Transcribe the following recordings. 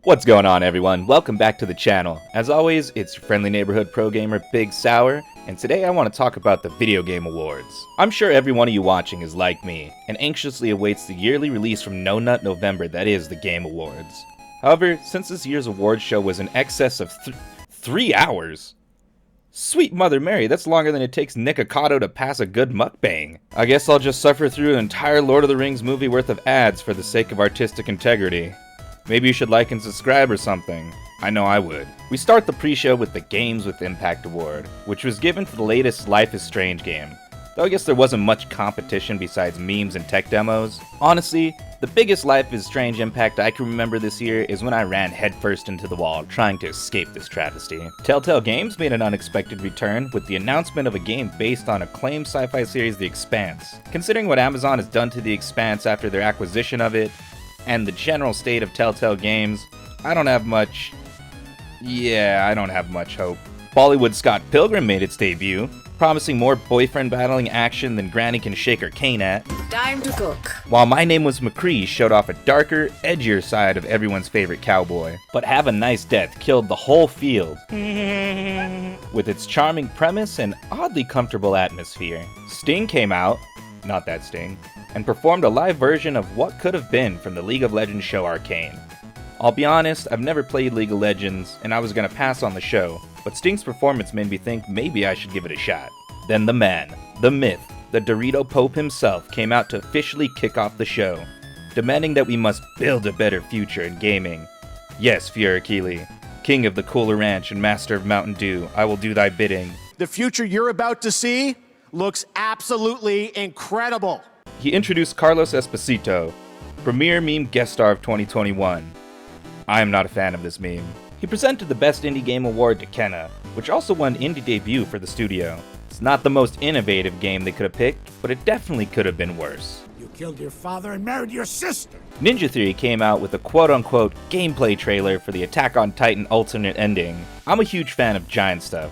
What's going on, everyone? Welcome back to the channel. As always, it's your friendly neighborhood pro gamer, Big Sour, and today I want to talk about the Video Game Awards. I'm sure every one of you watching is like me, and anxiously awaits the yearly release from No Nut November that is the Game Awards. However, since this year's awards show was in excess of 3 hours, sweet Mother Mary, that's longer than it takes Nick Ocado to pass a good mukbang. I guess I'll just suffer through an entire Lord of the Rings movie worth of ads for the sake of artistic integrity. Maybe you should like and subscribe or something. I know I would. We start the pre-show with the Games with Impact Award, which was given for the latest Life is Strange game. Though I guess there wasn't much competition besides memes and tech demos. Honestly, the biggest Life is Strange impact I can remember this year is when I ran headfirst into the wall trying to escape this travesty. Telltale Games made an unexpected return with the announcement of a game based on acclaimed sci-fi series The Expanse. Considering what Amazon has done to The Expanse after their acquisition of it, and the general state of Telltale Games, I don't have much hope. Bollywood Scott Pilgrim made its debut, promising more boyfriend-battling action than Granny can shake her cane at. Time to cook. While My Name Was McCree showed off a darker, edgier side of everyone's favorite cowboy. But Have a Nice Death killed the whole field with its charming premise and oddly comfortable atmosphere. Sting came out, not that Sting, and performed a live version of what could have been from the League of Legends show Arcane. I'll be honest, I've never played League of Legends, and I was gonna pass on the show, but Sting's performance made me think maybe I should give it a shot. Then the man, the myth, the Dorito Pope himself came out to officially kick off the show, demanding that we must build a better future in gaming. Yes, Fiorakili, king of the Cooler Ranch and master of Mountain Dew, I will do thy bidding. The future you're about to see looks absolutely incredible. He introduced Carlos Esposito, premier meme guest star of 2021. I am not a fan of this meme. He presented the Best Indie Game Award to Kenna, which also won Indie Debut for the studio. It's not the most innovative game they could have picked, but it definitely could have been worse. You killed your father and married your sister. Ninja Theory came out with a quote-unquote gameplay trailer for the Attack on Titan alternate ending. I'm a huge fan of giant stuff,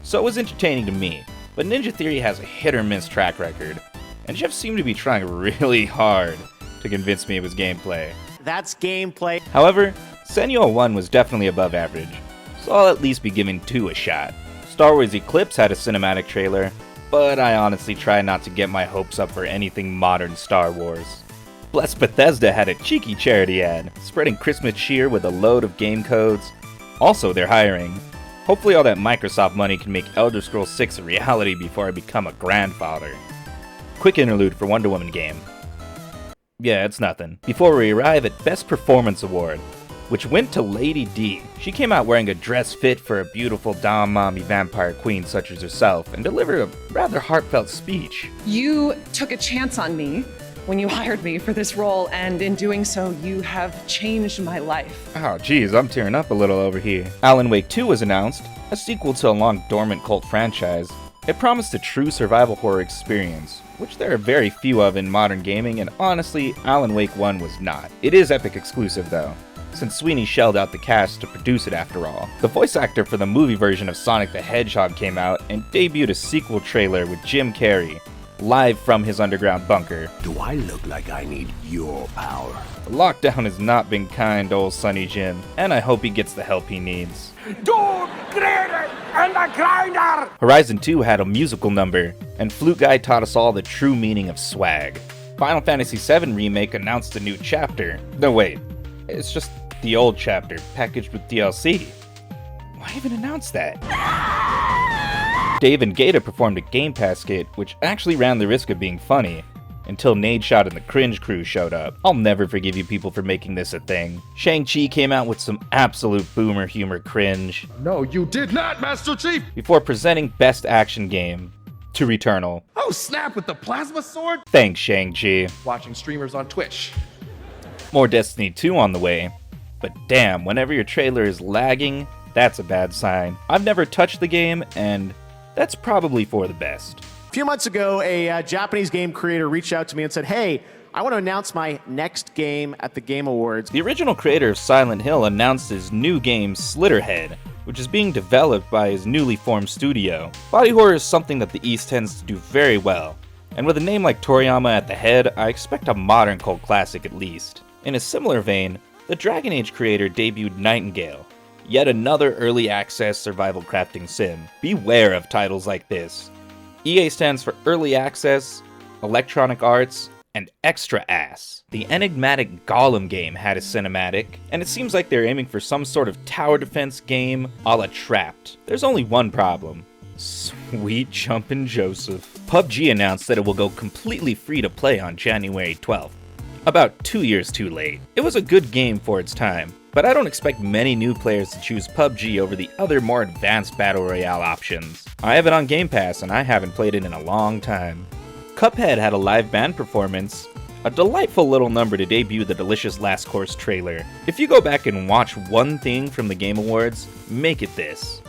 so it was entertaining to me, but Ninja Theory has a hit-or-miss track record, and Jeff seemed to be trying really hard to convince me it was gameplay. That's gameplay. However, Senua 1 was definitely above average, so I'll at least be giving 2 a shot. Star Wars Eclipse had a cinematic trailer, but I honestly try not to get my hopes up for anything modern Star Wars. Bless Bethesda had a cheeky charity ad, spreading Christmas cheer with a load of game codes. Also, they're hiring. Hopefully all that Microsoft money can make Elder Scrolls 6 a reality before I become a grandfather. Quick interlude for Wonder Woman game. Yeah, it's nothing. Before we arrive at Best Performance Award, which went to Lady D. She came out wearing a dress fit for a beautiful dom mommy vampire queen such as herself and delivered a rather heartfelt speech. You took a chance on me when you hired me for this role, and in doing so, you have changed my life. Oh geez, I'm tearing up a little over here. Alan Wake 2 was announced, a sequel to a long dormant cult franchise. It promised a true survival horror experience, which there are very few of in modern gaming, and honestly, Alan Wake 1 was not. It is Epic exclusive though, since Sweeney shelled out the cash to produce it after all. The voice actor for the movie version of Sonic the Hedgehog came out and debuted a sequel trailer with Jim Carrey, live from his underground bunker. Do I look like I need your power? The lockdown has not been kind to old Sonny Jim, and I hope he gets the help he needs. Horizon 2 had a musical number, and Flute Guy taught us all the true meaning of swag. Final Fantasy VII Remake announced a new chapter. No wait, it's just the old chapter packaged with DLC. Why even announce that? Dave and Gaeta performed a Game Pass skit, which actually ran the risk of being funny, until Nadeshot and the Cringe crew showed up. I'll never forgive you people for making this a thing. Shang-Chi came out with some absolute boomer humor cringe. No, you did not, Master Chief! Before presenting Best Action Game to Returnal. Oh, snap, with the plasma sword? Thanks, Shang-Chi. Watching streamers on Twitch. More Destiny 2 on the way. But damn, whenever your trailer is lagging, that's a bad sign. I've never touched the game, and that's probably for the best. A few months ago, a Japanese game creator reached out to me and said, hey, I want to announce my next game at the Game Awards. The original creator of Silent Hill announced his new game, Slitterhead, which is being developed by his newly formed studio. Body horror is something that the East tends to do very well, and with a name like Toriyama at the head, I expect a modern cult classic at least. In a similar vein, The Dragon Age creator debuted Nightingale, yet another early access survival crafting sim. Beware of titles like this. EA stands for Early Access, Electronic Arts, and Extra Ass. The enigmatic Gollum game had a cinematic, and it seems like they're aiming for some sort of tower defense game a la Trapped. There's only one problem. Sweet jumpin' Joseph. PUBG announced that it will go completely free to play on January 12th. About 2 years too late. It was a good game for its time, but I don't expect many new players to choose PUBG over the other more advanced Battle Royale options. I have it on Game Pass and I haven't played it in a long time. Cuphead had a live band performance, a delightful little number to debut the delicious Last Course trailer. If you go back and watch one thing from the Game Awards, make it this.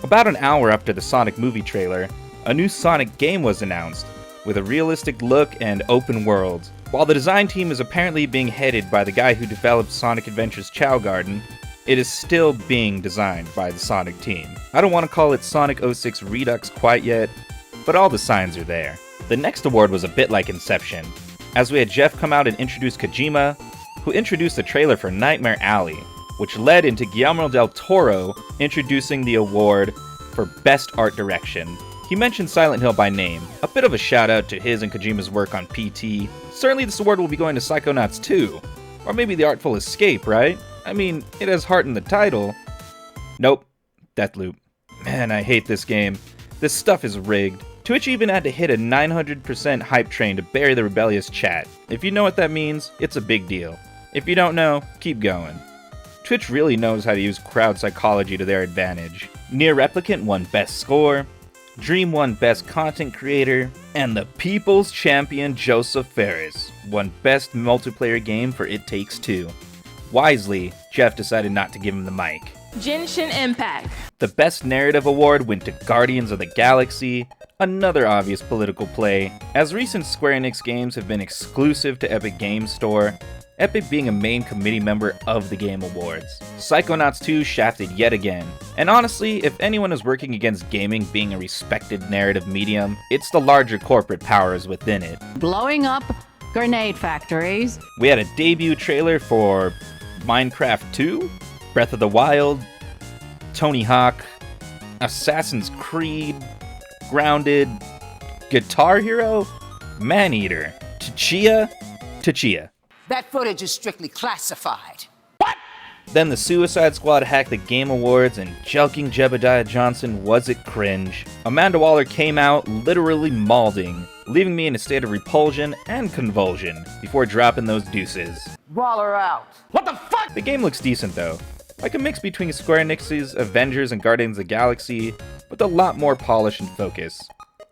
About an hour after the Sonic movie trailer, a new Sonic game was announced, with a realistic look and open world. While the design team is apparently being headed by the guy who developed Sonic Adventure's Chow Garden, it is still being designed by the Sonic team. I don't want to call it Sonic 06 Redux quite yet, but all the signs are there. The next award was a bit like Inception, as we had Jeff come out and introduce Kojima, who introduced the trailer for Nightmare Alley, which led into Guillermo del Toro introducing the award for Best Art Direction. He mentioned Silent Hill by name, a bit of a shout out to his and Kojima's work on PT. Certainly this award will be going to Psychonauts 2, or maybe the Artful Escape, right? I mean, it has heart in the title. Nope, Deathloop. Man, I hate this game. This stuff is rigged. Twitch even had to hit a 900% hype train to bury the rebellious chat. If you know what that means, it's a big deal. If you don't know, keep going. Twitch really knows how to use crowd psychology to their advantage. Nier Replicant won Best Score, Dream won Best Content Creator, and the People's Champion Joseph Ferris won Best Multiplayer Game for It Takes Two. Wisely, Jeff decided not to give him the mic. Genshin Impact. The Best Narrative Award went to Guardians of the Galaxy, another obvious political play, as recent Square Enix games have been exclusive to Epic Games Store, Epic being a main committee member of the Game Awards. Psychonauts 2 shafted yet again, and honestly, if anyone is working against gaming being a respected narrative medium, it's the larger corporate powers within it. Blowing up grenade factories. We had a debut trailer for Minecraft 2, Breath of the Wild, Tony Hawk, Assassin's Creed, Grounded, Guitar Hero, Maneater, Tchia. That footage is strictly classified. Then the Suicide Squad hacked the Game Awards, and jelking Jebediah Johnson was it cringe. Amanda Waller came out literally mauling, leaving me in a state of repulsion and convulsion before dropping those deuces. Waller out. What the fuck? The game looks decent though, like a mix between Square Enix's Avengers and Guardians of the Galaxy, with a lot more polish and focus.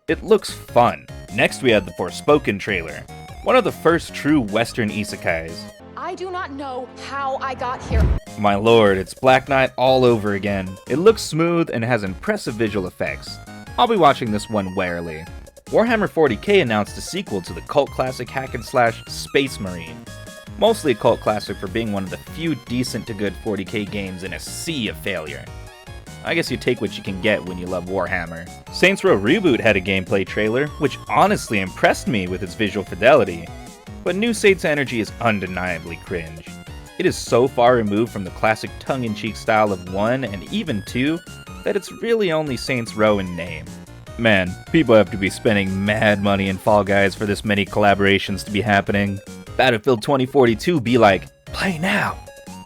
It looks fun. Next we had the Forspoken trailer, one of the first true Western isekais. I do not know how I got here. My lord, it's Black Knight all over again. It looks smooth and has impressive visual effects. I'll be watching this one warily. Warhammer 40k announced a sequel to the cult classic hack and slash Space Marine. Mostly a cult classic for being one of the few decent to good 40k games in a sea of failure. I guess you take what you can get when you love Warhammer. Saints Row Reboot had a gameplay trailer, which honestly impressed me with its visual fidelity. But New Saints Energy is undeniably cringe. It is so far removed from the classic tongue-in-cheek style of 1 and even 2 that it's really only Saints Row in name. Man, people have to be spending mad money in Fall Guys for this many collaborations to be happening. Battlefield 2042 be like, play now.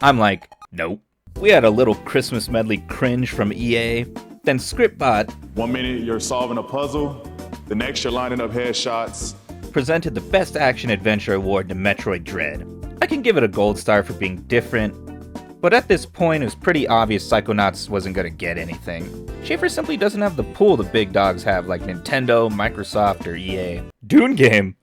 I'm like, nope. We had a little Christmas medley cringe from EA, then Scriptbot 1 minute you're solving a puzzle, the next you're lining up headshots. Presented the Best Action Adventure Award to Metroid Dread. I can give it a gold star for being different, but at this point it was pretty obvious Psychonauts wasn't gonna get anything. Schafer simply doesn't have the pull the big dogs have like Nintendo, Microsoft, or EA. Dune game?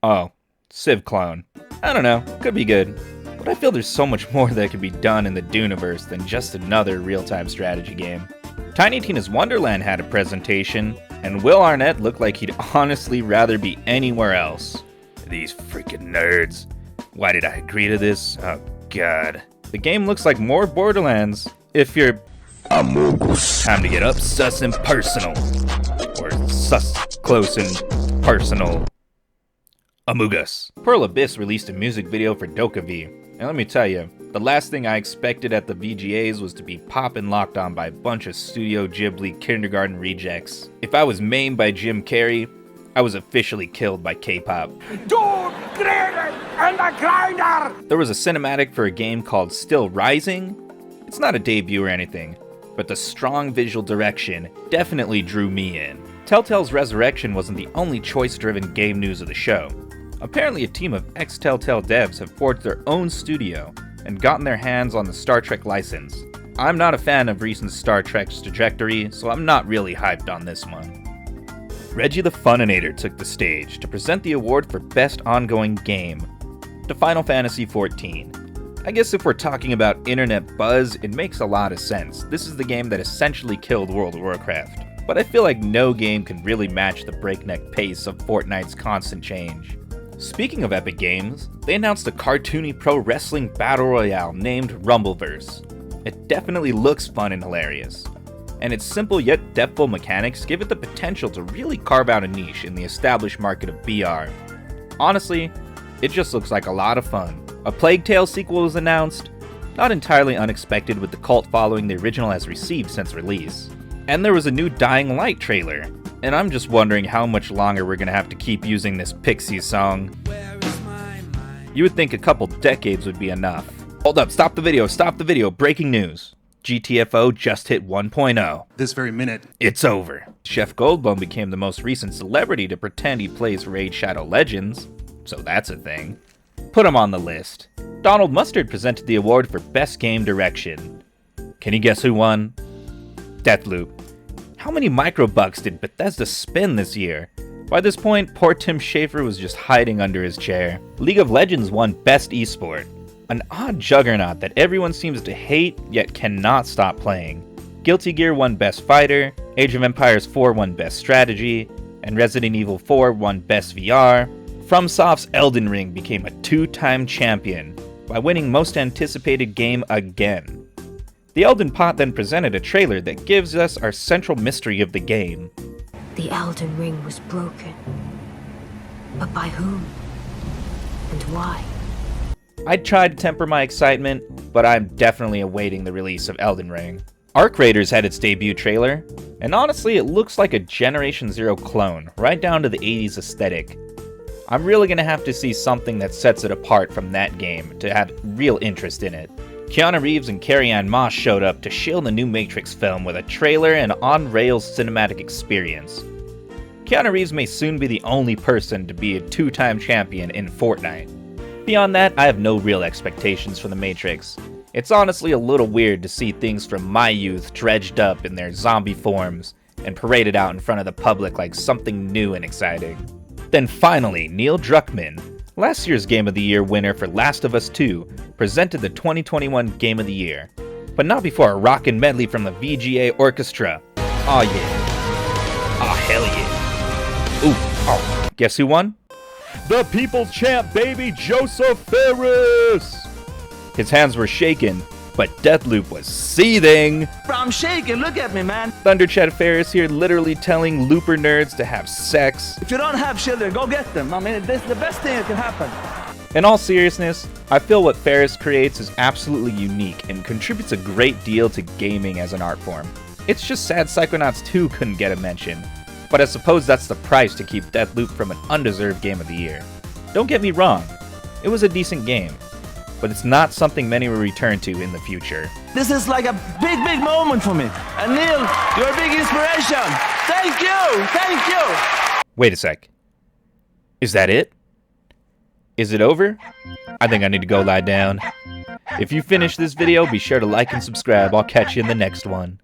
Oh, Civ clone. I don't know, could be good. But I feel there's so much more that could be done in the Duneverse than just another real-time strategy game. Tiny Tina's Wonderland had a presentation, and Will Arnett looked like he'd honestly rather be anywhere else. These freaking nerds. Why did I agree to this? Oh god. The game looks like more Borderlands if you're Amogus. Time to get up sus and personal. Or sus close and personal. Amogus. Pearl Abyss released a music video for Dokavi. And let me tell you, the last thing I expected at the VGAs was to be poppin' locked on by a bunch of Studio Ghibli kindergarten rejects. If I was maimed by Jim Carrey, I was officially killed by K-pop. There was a cinematic for a game called Still Rising. It's not a debut or anything, but the strong visual direction definitely drew me in. Telltale's Resurrection wasn't the only choice-driven game news of the show. Apparently a team of ex-Telltale devs have forged their own studio and gotten their hands on the Star Trek license. I'm not a fan of recent Star Trek's trajectory, so I'm not really hyped on this one. Reggie the Funinator took the stage to present the award for Best Ongoing Game to Final Fantasy XIV. I guess if we're talking about internet buzz, it makes a lot of sense. This is the game that essentially killed World of Warcraft. But I feel like no game can really match the breakneck pace of Fortnite's constant change. Speaking of epic games, they announced a cartoony pro wrestling battle royale named Rumbleverse. It definitely looks fun and hilarious, and its simple yet depthful mechanics give it the potential to really carve out a niche in the established market of BR. Honestly, it just looks like a lot of fun. A Plague Tale sequel was announced, not entirely unexpected with the cult following the original has received since release. And there was a new Dying Light trailer, and I'm just wondering how much longer we're gonna have to keep using this Pixies song. You would think a couple decades would be enough. Hold up, stop the video, breaking news. GTFO just hit 1.0. This very minute. It's over. Chef Goldblum became the most recent celebrity to pretend he plays Raid Shadow Legends, so that's a thing. Put him on the list. Donald Mustard presented the award for Best Game Direction. Can you guess who won? Deathloop. How many microbucks did Bethesda spend this year? By this point, poor Tim Schafer was just hiding under his chair. League of Legends won Best Esport, an odd juggernaut that everyone seems to hate yet cannot stop playing. Guilty Gear won Best Fighter, Age of Empires 4 won Best Strategy, and Resident Evil 4 won Best VR. FromSoft's Elden Ring became a 2-time champion by winning Most Anticipated Game again. The Elden Pot then presented a trailer that gives us our central mystery of the game. The Elden Ring was broken. But by whom? And why? I tried to temper my excitement, but I'm definitely awaiting the release of Elden Ring. Arc Raiders had its debut trailer, and honestly it looks like a Generation Zero clone, right down to the 80s aesthetic. I'm really gonna have to see something that sets it apart from that game to have real interest in it. Keanu Reeves and Carrie-Anne Moss showed up to shield the new Matrix film with a trailer and on-rails cinematic experience. Keanu Reeves may soon be the only person to be a 2-time champion in Fortnite. Beyond that, I have no real expectations for the Matrix. It's honestly a little weird to see things from my youth dredged up in their zombie forms and paraded out in front of the public like something new and exciting. Then finally, Neil Druckmann, last year's Game of the Year winner for Last of Us 2, presented the 2021 Game of the Year, but not before a rockin' medley from the VGA Orchestra. Aw yeah. Aw hell yeah. Ooh, oh, guess who won? The People's Champ, baby, Joseph Ferris! His hands were shaking, but Deathloop was seething. I'm shaking, look at me, man. Thunderchat Ferris here literally telling Looper nerds to have sex. If you don't have children, go get them. I mean, this is the best thing that can happen. In all seriousness, I feel what Ferris creates is absolutely unique and contributes a great deal to gaming as an art form. It's just sad Psychonauts 2 couldn't get a mention, but I suppose that's the price to keep Deathloop from an undeserved Game of the Year. Don't get me wrong, it was a decent game, but it's not something many will return to in the future. This is like a big, big moment for me. And Neil, you're a big inspiration. Thank you, thank you. Wait a sec. Is that it? Is it over? I think I need to go lie down. If you finish this video, be sure to like and subscribe. I'll catch you in the next one.